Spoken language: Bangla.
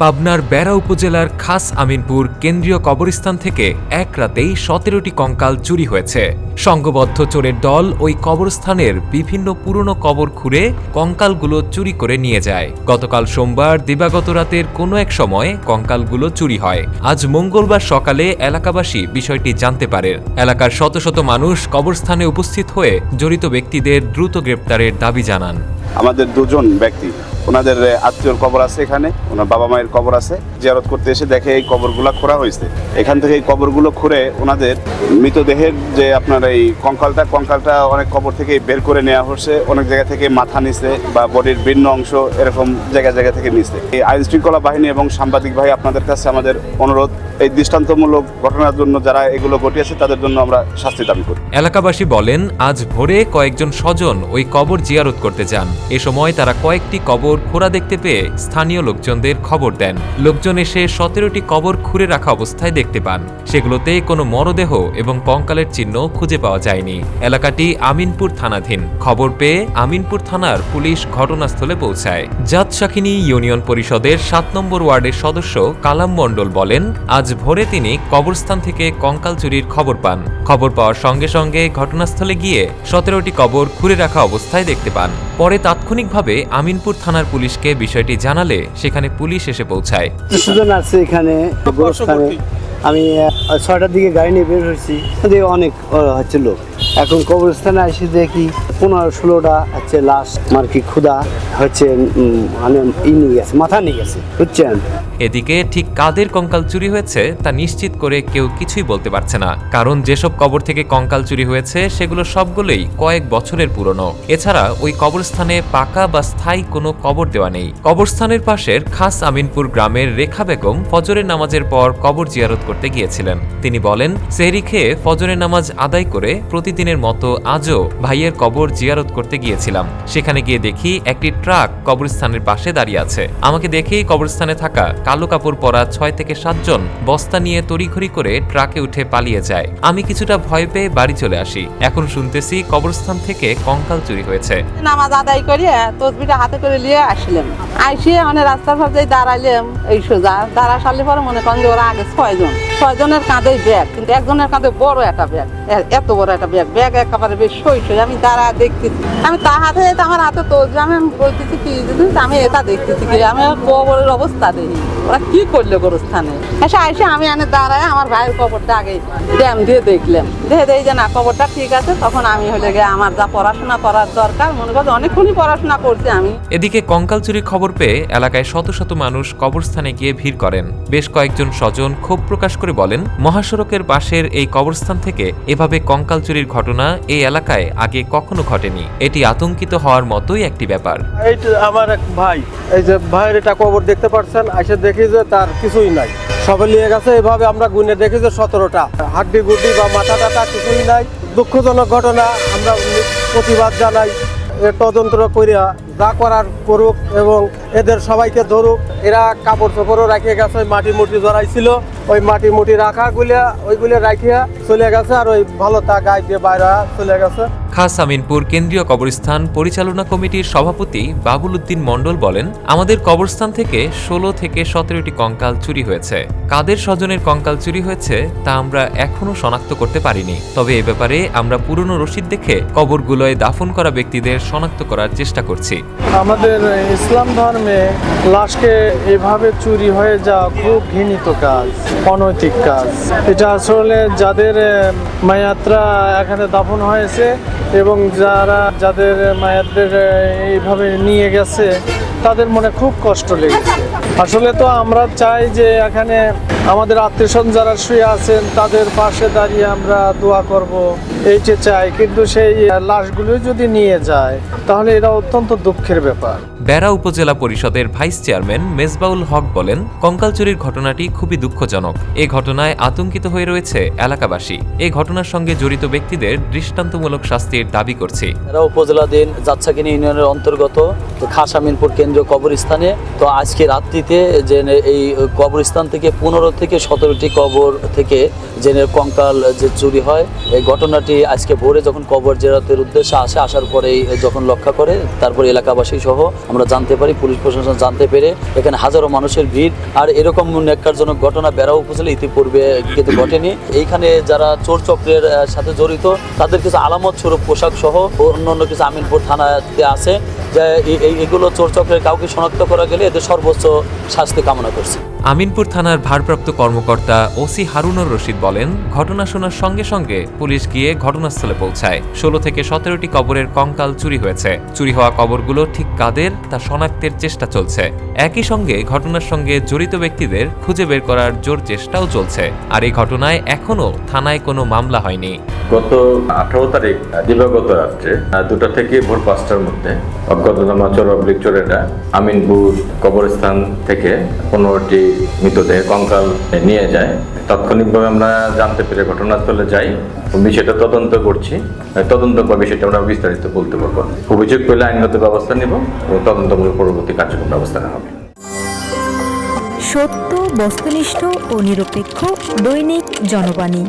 পাবনার বেড়া উপজেলার খাস আমিনপুর কেন্দ্রীয় কবরস্থান থেকে এক রাতেই 17টি কঙ্কাল চুরি হয়েছে। সংঘবদ্ধ চোরের দল ওই কবরস্থানের বিভিন্ন পুরনো কবর খুঁড়ে কঙ্কালগুলো চুরি করে নিয়ে যায়। গতকাল সোমবার দিবাগত রাতের কোনো এক সময় কঙ্কালগুলো চুরি হয়। আজ মঙ্গলবার সকালে এলাকাবাসী বিষয়টি জানতে পারে। এলাকার শত শত মানুষ কবরস্থানে উপস্থিত হয়ে জড়িত ব্যক্তিদের দ্রুত গ্রেপ্তারের দাবি জানান। আমাদের দুজন ব্যক্তি ওনাদের আত্মীয়র কবর আছে, এখানে ওনার বাবা মায়ের কবর আছে, জিয়ারত করতে এসে দেখে এই কবরগুলো খোঁড়া হয়েছে। এখান থেকে এই কবরগুলো খুঁড়ে ওনাদের মৃতদেহের যে আপনার এই কঙ্কালটা অনেক কবর থেকে বের করে নেওয়া হচ্ছে, অনেক জায়গা থেকে মাথা নিচে বা বডির ভিন্ন অংশ এরকম জায়গা থেকে নিচে। এই আইন শৃঙ্খলা বাহিনী এবং সাংবাদিক ভাই আপনাদের কাছে আমাদের অনুরোধ, এই দৃষ্টান্তমূলক ঘটনার জন্য যারা এগুলো ঘটিয়েছে তাদের জন্য আমরা শাস্তি দাবি করি। এলাকাবাসী বলেন, আজ ভোরে কয়েকজন স্বজন ওই কবর জিয়ারত করতে যান। এ সময় তারা কয়েকটি কবর খোঁড়া দেখতে পেয়ে স্থানীয় লোকজনদের খবর দেন। লোকজন এসে 17টি কবর খুঁড়ে রাখা অবস্থায় দেখতে পান। সেগুলোতে কোনো মরদেহ এবং কঙ্কালের চিহ্ন খুঁজে পাওয়া যায়নি। এলাকাটি আমিনপুর থানাধীন। খবর পেয়ে আমিনপুর থানার পুলিশ ঘটনাস্থলে পৌঁছায়। জাতশাখিনী ইউনিয়ন পরিষদের 7 নম্বর ওয়ার্ডের সদস্য কালাম মণ্ডল বলেন, আজ ভোরে তিনি কবরস্থান থেকে কঙ্কাল চুরির খবর পান। খবর পাওয়ার সঙ্গে সঙ্গে ঘটনাস্থলে গিয়ে 17টি কবর খুঁড়ে রাখা অবস্থায় দেখতে পান। পরে তাৎক্ষণিকভাবে আমিনপুর থানার পুলিশকে বিষয়টি জানালে সেখানে পুলিশ এসে পৌঁছায়। এখানে আমি 6টার দিকে গাড়ি নিয়ে বের হয়েছি, অনেক হচ্ছে লোক। এখন কবরস্থানে এসে দেখি 15-16টা হচ্ছে লাশ মার্কি ক্ষুদা হচ্ছে মানে নিয়ে গেছে, মাথা নিয়ে গেছে, বুঝছেন। এদিকে ঠিক কাদের কঙ্কাল চুরি হয়েছে তা নিশ্চিত করে কেউ কিছুই বলতে পারছে না, কারণ যেসব কবর থেকে কঙ্কাল চুরি হয়েছে সেগুলো সবগুলোই কয়েক বছরের পুরনো। এছাড়া ওই কবরস্থানে পাকা বা স্থায়ী কোনো কবর দেওয়া নেই। কবরস্থানের পাশের খাস আমিনপুর গ্রামের রেখা বেগম ফজরের নামাজের পর কবর জিয়ারত করতে গিয়েছিলেন। তিনি বলেন, সেহরি খেয়ে ফজরের নামাজ আদায় করে প্রতিদিনের মতো আজও ভাইয়ের কবর জিয়ারত করতে গিয়েছিলাম। সেখানে গিয়ে দেখি একটি ট্রাক কবরস্থানের পাশে দাঁড়িয়ে আছে। আমাকে দেখেই কবরস্থানে থাকা কালো কাপড় পরা 6 থেকে 7 জন বস্তা নিয়ে তড়িঘড়ি করে ট্রাকে উঠে পালিয়ে যায়। আমি কিছুটা ভয় পেয়ে বাড়ি চলে আসি। এখন শুনতেছি কবরস্থান থেকে কঙ্কাল চুরি হয়েছে। নামাজ আদায় করে তসবিটা হাতে করে নিয়ে আসলাম। আইসে মানে রাস্তার পাশে দাঁড়াইলাম, এই সোজা দাঁড়া সারলে পরে মনে করেন যে ওরা আগে 6 জনের কাঁধে ব্যাগ, কিন্তু একজনের কাঁধে বড় একটা ব্যাগ, এত বড় একটা ব্যাগ একেবারে বেশ সই। আমি দাঁড়া দেখতেছি, আমি তার হাতে আমার হাতে তসবি, আমি বলতেছি কি আমি এটা দেখতেছি কি আমি কবরের অবস্থা দেখি ওরা কি করলো গোরস্থানে। এসে আমি এনে দাঁড়ায় আমার ভাইয়ের কবরটা আগে ড্যাম দিয়ে দেখলাম, দেখে যে না কবরটা ঠিক আছে। তখন আমি হলে গিয়ে আমার যা পড়াশোনা করার দরকার মনে করছি অনেকক্ষণই পড়াশোনা করছি আমি। এদিকে কঙ্কাল চুরির খবর পেয়ে এলাকায় শত শত মানুষ কবরস্থানে গিয়ে ভিড় করেন। বেশ কয়েকজন স্বজন ক্ষোভ প্রকাশ করে বলেন, মহাসড়কের পাশের এই কবরস্থান থেকে এভাবে কঙ্কাল চুরির ঘটনা এই এলাকায় আগে কখনো ঘটেনি। এটি আতঙ্কিত হওয়ার মতোই একটি ব্যাপার। এই আমার এক ভাই, এই যে ভাইয়ের এটা কবর দেখতে পাচ্ছেন, এসে দেখি যে তার কিছুই নাই, সবে নিয়ে গেছে। এভাবে আমরা গুনে দেখি যে 17টা হাড্ডি গুড্ডি বা মাথা টাথা কিছুই নাই। দুঃখজনক ঘটনা। আমরা প্রতিবাদ জানাই, তদন্ত করিয়া যা করার করুক এবং এদের সবাইকে ধরুক। এরা কাপড় চোপড়ও রাখিয়ে গেছে, মাটি মুটি জড়াইছিল, ওই মাটি মুটি রাখাগুলা ওইগুলো রাখিয়া চলে গেছে, আর ওই ভালো তা গায়ে দিয়ে বাইরে চলে গেছে। খাস আমিনপুর কেন্দ্রীয় কবরস্থান পরিচালনা কমিটির সভাপতি বাবুল উদ্দিন মণ্ডল বলেন, আমাদের কবরস্থান থেকে 16 থেকে 17টি কঙ্কাল চুরি হয়েছে। কাদের স্বজনের কঙ্কাল চুরি হয়েছে তা আমরা এখনো শনাক্ত করতে পারিনি। তবে এ ব্যাপারে আমরা পুরনো রসিদ দেখে কবরগুলোয় দাফন করা ব্যক্তিদের শনাক্ত করার চেষ্টা করছি। আমাদের ইসলাম ধর্মে লাশকে এভাবে চুরি হয়ে যাওয়া খুব ঘৃণিত কাজ, অনৈতিক কাজ। এটা আসলে যাদের মায়াতরা এখানে দাফন হয়েছে এবং যাদের মায়াতদের এইভাবে নিয়ে গেছে তাদের মনে খুব কষ্ট লেগেছে। আসলে তো আমরা চাই যে এখানে আমাদের আত্মীয়স্বজন যারা শুয়ে আছেন তাদের পাশে দাঁড়িয়ে আমরা দোয়া করব, এইটা চাই। কিন্তু সেই লাশগুলো যদি নিয়ে যায় তাহলে এটা অত্যন্ত দুঃখের ব্যাপার। বেড়া উপজেলা পরিষদের ভাইস চেয়ারম্যান মেজবাউল হক বলেন, কঙ্কাল চুরির ঘটনাটি খুবই দুঃখজনক। এই ঘটনায় আতঙ্কিত হয়ে রয়েছে এলাকাবাসী। এই ঘটনার সঙ্গে জড়িত ব্যক্তিদের দৃষ্টান্তমূলক শাস্তির দাবি করছে। বেড়া উপজেলাধীন জাতশাখিনী ইউনিয়নের অন্তর্গত খাস আমিনপুর কেন্দ্রীয় কবরস্থানে তো আজকে রাত্রিতে যে এই কবরস্থান থেকে 15 থেকে 17টি কবর থেকে যে কঙ্কাল যে চুরি হয়, এই ঘটনাটি আজকে ভোরে যখন কবর জেরাতের উদ্দেশ্যে আসার পরেই যখন লক্ষ্য করে, তারপর এলাকাবাসী সহ আমরা জানতে পারি, পুলিশ প্রশাসন জানতে পেরে এখানে হাজারো মানুষের ভিড়। আর এরকম ন্যাক্কারজনক ঘটনা বেড়া উপজেলা ইতিপূর্বে কিন্তু ঘটেনি। এইখানে যারা চোর চক্রের সাথে জড়িত তাদের কিছু আলামত স্বরূপ পোশাক সহ অন্য কিছু আমিনপুর থানাতে আছে, যে এগুলো চোর চক্রের কাউকে শনাক্ত করা গেলে এদের সর্বোচ্চ শাস্তি কামনা করছে। আমিনপুর থানার ভারপ্রাপ্ত কর্মকর্তা ওসি হারুনুর রশিদ বলেন, ঘটনা শোনার সঙ্গে সঙ্গে পুলিশ গিয়ে ঘটনাস্থলে পৌঁছায়। 16 থেকে 17টি কবরের কঙ্কাল চুরি হয়েছে। চুরি হওয়া কবরগুলো ঠিক কাদের তা শনাক্তের চেষ্টা চলছে। একই সঙ্গে ঘটনার সঙ্গে জড়িত ব্যক্তিদের খুঁজে বের করার জোর চেষ্টাও চলছে। আর এই ঘটনায় এখনো থানায় কোনো মামলা হয়নি। গত 18 তারিখ দিবাগত রাত্রে 2টা থেকে ভোর 5টার মধ্যে অজ্ঞাতনামা চোরেরা আমিনপুর কবরস্থান থেকে 15টি মৃতদেহ কঙ্কাল নিয়ে যায়। তাৎক্ষণিকভাবে আমরা জানতে পেরে ঘটনাস্থলে যাই, বিষয়টা তদন্ত করছি। তদন্ত বা বিষয়টা আমরা বিস্তারিত বলতে পারবো। অভিযোগ পেলে আইনগত ব্যবস্থা নেব এবং তদন্তমূলক পরবর্তী কার্যক্রম ব্যবস্থা নেওয়া হবে। সত্য, বস্তুনিষ্ঠ ও নিরপেক্ষ দৈনিক জনবাণী।